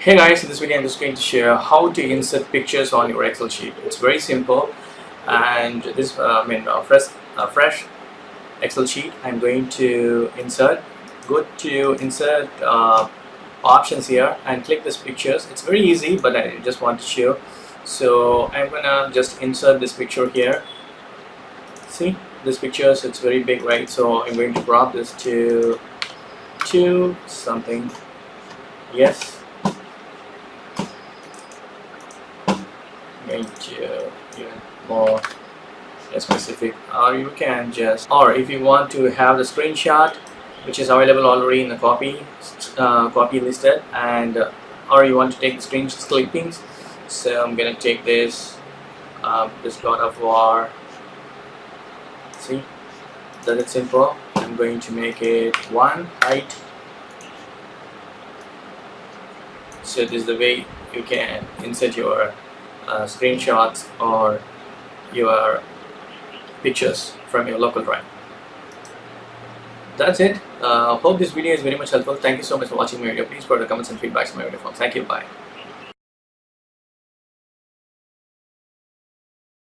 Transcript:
Hey guys, in this video I'm just going to share how to insert pictures on your Excel sheet. It's very simple, and this fresh Excel sheet I'm going to insert. Go to insert options here and click this pictures. It's very easy, but I just want to show. So I'm gonna just insert this picture here. See this picture, so it's very big, right? So I'm going to crop this to something. Yes. Going to even more specific, or you can just, or if you want to have the screenshot which is available already in the copy listed, and or you want to take the screen clippings. So I'm gonna take this God of War. See that it's simple. I'm going to make it 1 height. So this is the way you can insert your screenshots or your pictures from your local drive. That's it. Hope this video is very much helpful. Thank you so much for watching my video. Please put the comments and feedbacks in my video form. Thank you. Bye.